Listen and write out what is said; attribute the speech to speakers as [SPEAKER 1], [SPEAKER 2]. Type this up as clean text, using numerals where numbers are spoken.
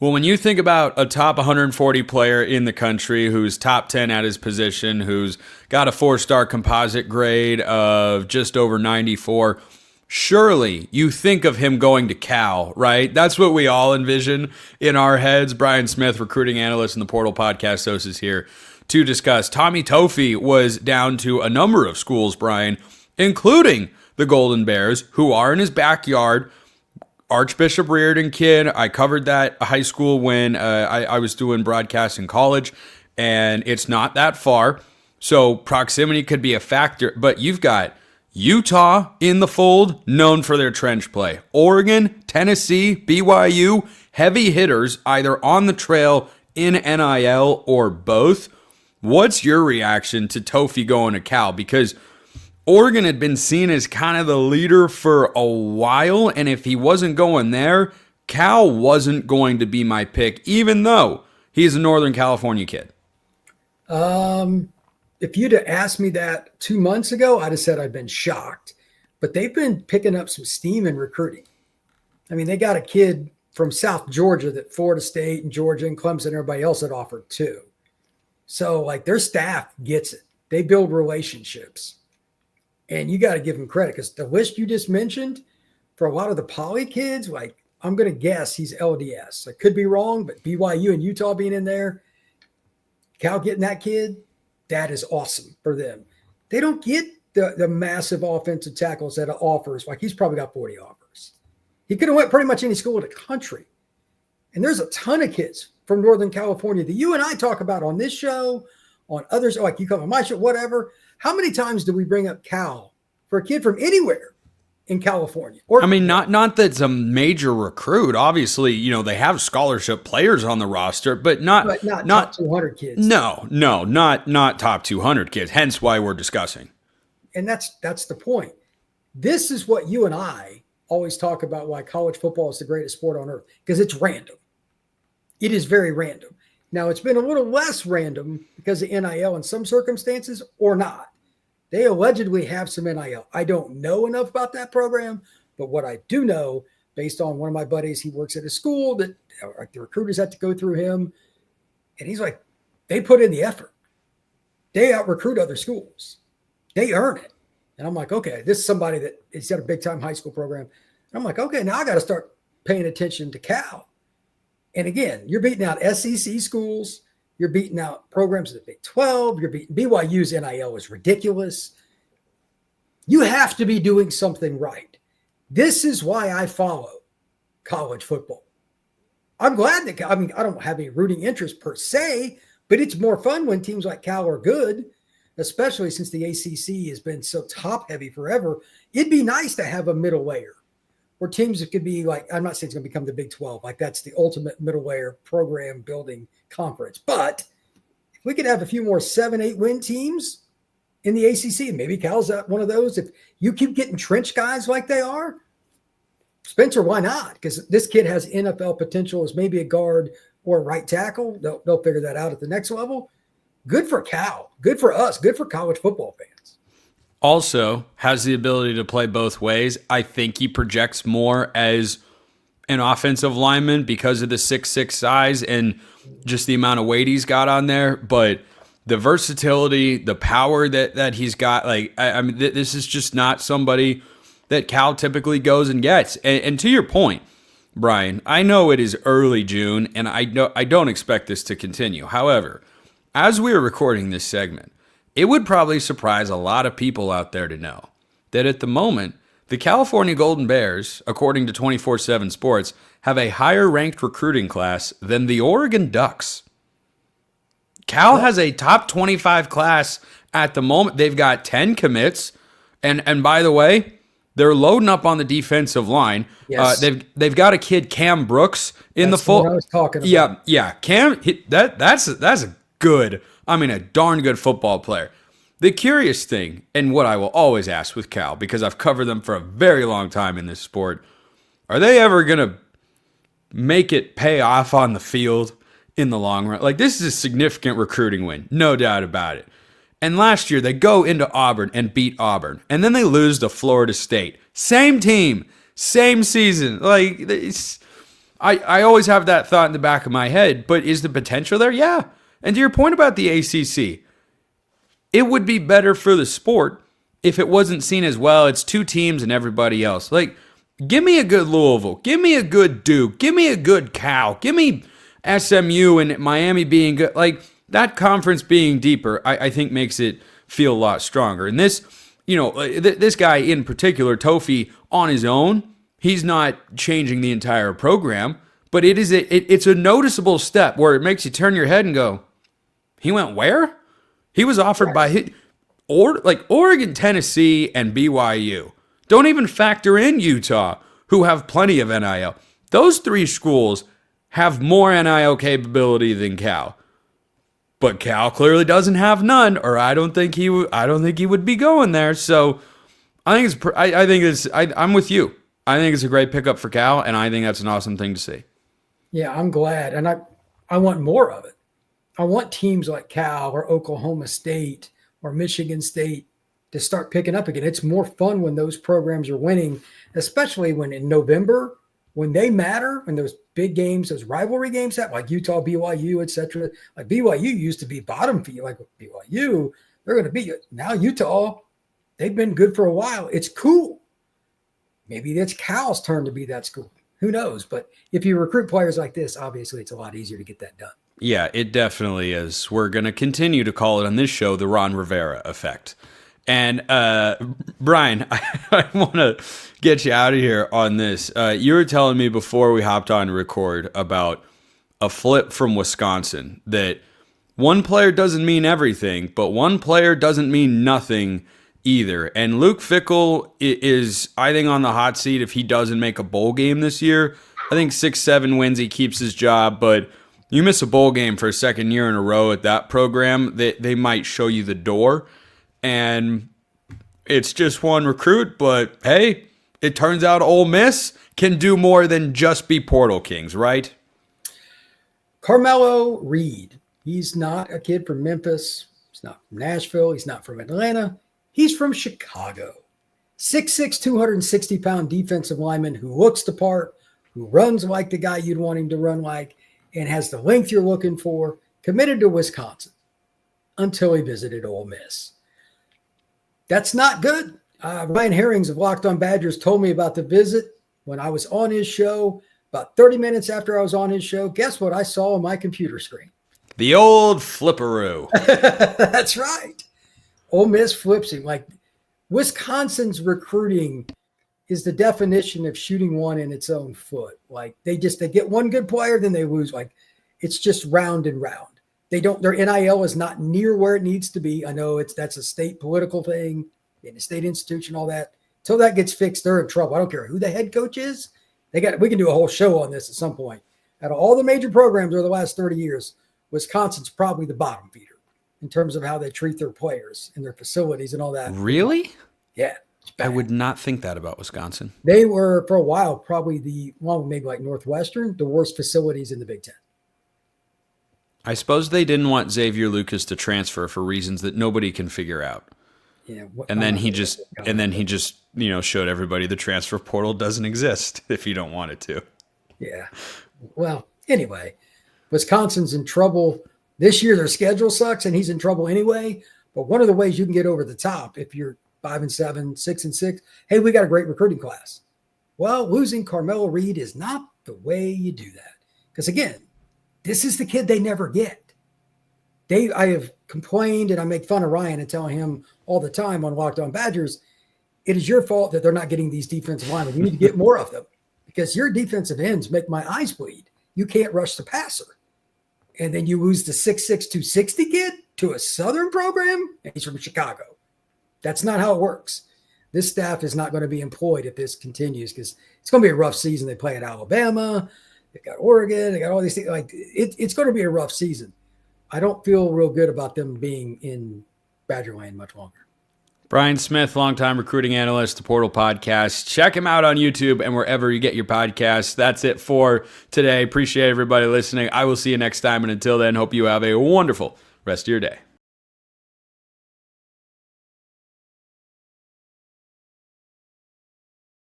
[SPEAKER 1] Well, when you think about a top 140 player in the country who's top 10 at his position, who's got a 4-star composite grade of just over 94, surely you think of him going to Cal, right? That's what we all envision in our heads. Brian Smith, recruiting analyst in the Portal Podcast host, is here to discuss. Tommy Tofi was down to a number of schools, Brian, including the Golden Bears, who are in his backyard. Archbishop Riordan kid. I covered that high school when I was doing broadcast in college, and it's not that far. So proximity could be a factor, but you've got Utah in the fold, known for their trench play. Oregon, Tennessee, BYU, heavy hitters either on the trail in NIL or both. What's your reaction to Tofi going to Cal? Because Oregon had been seen as kind of the leader for a while, and if he wasn't going there, Cal wasn't going to be my pick, even though he's a Northern California kid.
[SPEAKER 2] If you'd have asked me that 2 months ago, I'd have said I'd been shocked. But they've been picking up some steam in recruiting. I mean, they got a kid from South Georgia that Florida State and Georgia and Clemson and everybody else had offered too. So, like, their staff gets it. They build relationships. And you got to give him credit because the list you just mentioned for a lot of the poly kids, like I'm going to guess he's LDS. I could be wrong, but BYU and Utah being in there, Cal getting that kid, that is awesome for them. They don't get the massive offensive tackles that offers. Like he's probably got 40 offers. He could have went pretty much any school in the country. And there's a ton of kids from Northern California that you and I talk about on this show, on others, like you come on my show, whatever. How many times do we bring up Cal for a kid from anywhere in California?
[SPEAKER 1] Or I mean, not that it's a major recruit. Obviously, you know, they have scholarship players on the roster, but not
[SPEAKER 2] top 200 kids.
[SPEAKER 1] No, not top 200 kids. Hence why we're discussing.
[SPEAKER 2] And that's the point. This is what you and I always talk about, why college football is the greatest sport on earth, because it's random. It is very random. Now, it's been a little less random because of NIL in some circumstances or not. They allegedly have some NIL. I don't know enough about that program, but what I do know, based on one of my buddies, he works at a school that the recruiters had to go through him. And he's like, they put in the effort. They out-recruit other schools. They earn it. And I'm like, okay, this is somebody that has got a big-time high school program. And I'm like, okay, now I got to start paying attention to Cal. And again, you're beating out SEC schools. You're beating out programs in the Big 12. You're beating BYU's NIL is ridiculous. You have to be doing something right. This is why I follow college football. I'm glad that, I don't have any rooting interest per se, but it's more fun when teams like Cal are good, especially since the ACC has been so top heavy forever. It'd be nice to have a middle layer where teams that could be like, I'm not saying it's going to become the Big 12, like that's the ultimate middle layer program building conference. But if we could have a few more 7-8 win teams in the ACC, maybe Cal's one of those. If you keep getting trench guys like they are, Spencer, why not? Because this kid has NFL potential as maybe a guard or a right tackle. They'll figure that out at the next level. Good for Cal. Good for us. Good for college football fans.
[SPEAKER 1] Also has the ability to play both ways. I think he projects more as an offensive lineman because of the 6'6" size and just the amount of weight he's got on there. But the versatility, the power that he's got, like, I mean, this is just not somebody that Cal typically goes and gets. And to your point, Brian, I know it is early June, and I don't expect this to continue. However, as we are recording this segment, it would probably surprise a lot of people out there to know that at the moment, the California Golden Bears, according to 24/7 Sports, have a higher ranked recruiting class than the Oregon Ducks. Cal has a top 25 class at the moment. They've got 10 commits. And by the way, they're loading up on the defensive line.
[SPEAKER 2] Yes.
[SPEAKER 1] They've got a kid, Cam Brooks, in the full.
[SPEAKER 2] That's what I was talking about.
[SPEAKER 1] Yeah. Cam, that's a good, a darn good football player. The curious thing, and what I will always ask with Cal, because I've covered them for a very long time in this sport, are they ever going to make it pay off on the field in the long run? Like, this is a significant recruiting win, no doubt about it. And last year, they go into Auburn and beat Auburn. And then they lose to Florida State. Same team, same season. Like, I always have that thought in the back of my head, but is the potential there? Yeah. And to your point about the ACC, it would be better for the sport if it wasn't seen as, well, it's two teams and everybody else. Like, give me a good Louisville. Give me a good Duke. Give me a good Cal. Give me SMU and Miami being good. Like, that conference being deeper, I think makes it feel a lot stronger. And this, this guy in particular, Tofi, on his own, he's not changing the entire program, but it's a noticeable step where it makes you turn your head and go, he went where? He was offered by Oregon, Tennessee, and BYU. Don't even factor in Utah, who have plenty of NIL. Those three schools have more NIL capability than Cal. But Cal clearly doesn't have none, or I don't think he would be going there. So I'm with you. I think it's a great pickup for Cal, and I think that's an awesome thing to see.
[SPEAKER 2] Yeah, I'm glad, and I want more of it. I want teams like Cal or Oklahoma State or Michigan State to start picking up again. It's more fun when those programs are winning, especially when in November, when they matter, when those big games, those rivalry games happen, like Utah, BYU, etc. Like BYU used to be bottom feed, like BYU, they're going to be. Now Utah, they've been good for a while. It's cool. Maybe it's Cal's turn to be that school. Who knows? But if you recruit players like this, obviously it's a lot easier to get that done.
[SPEAKER 1] Yeah, it definitely is. We're going to continue to call it on this show the Ron Rivera effect. And Brian, I want to get you out of here on this. You were telling me before we hopped on to record about a flip from Wisconsin, that one player doesn't mean everything, but one player doesn't mean nothing either. And Luke Fickell is, I think, on the hot seat if he doesn't make a bowl game this year. I think 6-7 wins, he keeps his job, but you miss a bowl game for a second year in a row at that program, they might show you the door. And it's just one recruit, but hey, it turns out Ole Miss can do more than just be portal kings, right?
[SPEAKER 2] Carmelo Reed. He's not a kid from Memphis. He's not from Nashville. He's not from Atlanta. He's from Chicago. 6'6", 260-pound defensive lineman who looks the part, who runs like the guy you'd want him to run like, and has the length you're looking for, committed to Wisconsin until he visited Ole Miss. That's not good. Ryan Herrings of Locked On Badgers told me about the visit when I was on his show. About 30 minutes after I was on his show, guess what I saw on my computer screen?
[SPEAKER 1] The old flipperoo.
[SPEAKER 2] That's right. Ole Miss flips him. Like, Wisconsin's recruiting is the definition of shooting one in its own foot. Like, they get one good player, then they lose. Like, it's just round and round. Their NIL is not near where it needs to be. I know that's a state political thing, in a state institution, all that. Until that gets fixed, they're in trouble. I don't care who the head coach is. We can do a whole show on this at some point. Out of all the major programs over the last 30 years, Wisconsin's probably the bottom feeder in terms of how they treat their players and their facilities and all that.
[SPEAKER 1] Really?
[SPEAKER 2] Yeah.
[SPEAKER 1] I would not think that about Wisconsin.
[SPEAKER 2] They were, for a while, probably maybe like Northwestern, the worst facilities in the Big Ten.
[SPEAKER 1] I suppose they didn't want Xavier Lucas to transfer for reasons that nobody can figure out.
[SPEAKER 2] Yeah,
[SPEAKER 1] and then he just showed everybody the transfer portal doesn't exist if you don't want it to.
[SPEAKER 2] Yeah. Well, anyway, Wisconsin's in trouble this year. Their schedule sucks, and he's in trouble anyway. But one of the ways you can get over the top if you're 5-7, 6-6, hey, we got a great recruiting class. Well, losing Carmelo Reed is not the way you do that. Because again, this is the kid they never get. I have complained and I make fun of Ryan and tell him all the time on Locked On Badgers, it is your fault that they're not getting these defensive linemen. You need to get more of them because your defensive ends make my eyes bleed. You can't rush the passer. And then you lose the 6'6", 260 kid to a Southern program, and he's from Chicago. That's not how it works. This staff is not going to be employed if this continues because it's going to be a rough season. They play at Alabama. They got Oregon. They got all these things. Like it's going to be a rough season. I don't feel real good about them being in Badgerland much longer.
[SPEAKER 1] Brian Smith, longtime recruiting analyst, the Portal Podcast. Check him out on YouTube and wherever you get your podcasts. That's it for today. Appreciate everybody listening. I will see you next time. And until then, hope you have a wonderful rest of your day.